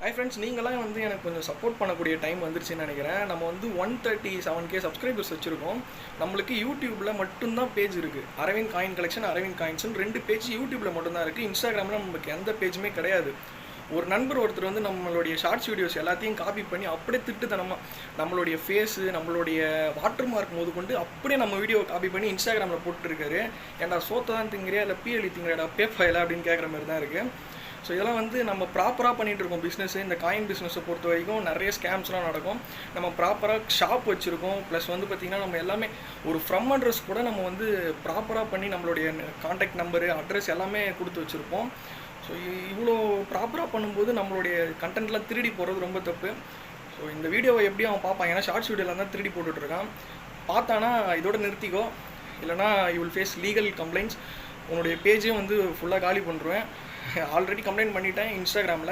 Hi friends, நீங்களாம் எனக்கு கொஞ்சம் சப்போர்ட் பண்ணக்கூடிய டைம் வந்துருச்சுன்னு நினைக்கிறேன். நம்ம 137K சப்ஸ்கிரைபர்ஸ் வச்சுருக்கோம். நம்மளுக்கு யூடியூப்பில் மட்டும்தான் பேஜ் இருக்குது. அரவிந்த் காயின் கலெக்ஷன், அரவிந்த் காயின்ஸ்னு 2 பேஜ் யூடியூப்பில் மட்டும்தான் இருக்குது. இன்ஸ்டாகிராமில் நமக்கு எந்த பேஜுமே கிடையாது. ஒரு நண்பர் ஒருத்தர் நம்மளுடைய ஷார்ட்ஸ் வீடியோஸ் எல்லாத்தையும் காப்பி பண்ணி அப்படியே திட்டுத்தனமாக நம்மளுடைய ஃபேஸு, நம்மளுடைய வாட்டர் மார்க் போது கொண்டு அப்படியே நம்ம வீடியோவை காப்பி பண்ணி இன்ஸ்டாகிராமில் போட்டுருக்காரு. ஏன்டா சோத்தை தான் திங்கிறியா இல்லை பிஎல்இ திங்கிறடா பேஃபைலா அப்படின்னு கேட்குற மாதிரி தான் இருக்குது. ஸோ இதெல்லாம் நம்ம ப்ராப்பராக பண்ணிகிட்ருக்கோம். பிஸ்னஸ் இந்த காயின் பிஸ்னஸை பொறுத்த வரைக்கும் நிறைய ஸ்கேம்ஸ்லாம் நடக்கும். நம்ம ப்ராப்பராக ஷாப் வச்சுருக்கோம். ப்ளஸ் பார்த்திங்கன்னா நம்ம எல்லாமே ஒரு ஃப்ரம் அட்ரஸ் கூட நம்ம ப்ராப்பராக பண்ணி நம்மளுடைய கான்டாக்ட் நம்பரு, அட்ரஸ் எல்லாமே கொடுத்து வச்சுருப்போம். ஸோ இவ்வளோ ப்ராப்பராக பண்ணும்போது நம்மளுடைய கண்டென்ட்லாம் திருடி போகிறது ரொம்ப தப்பு. ஸோ இந்த வீடியோவை எப்படியும் அவன் பார்ப்பான், ஏன்னா ஷார்ட்ஸ் வீடியோவில் தான் திருடி போட்டுட்ருக்கான். பார்த்தானா இதோட நிறுத்திக்கோ, இல்லைனா you will face legal complaints. உன்னுடைய பேஜையும் ஃபுல்லாக காலி பண்ணுறேன். ஆல்ரெடி கம்ப்ளைண்ட் பண்ணிட்டேன் இன்ஸ்டாகிராமில்.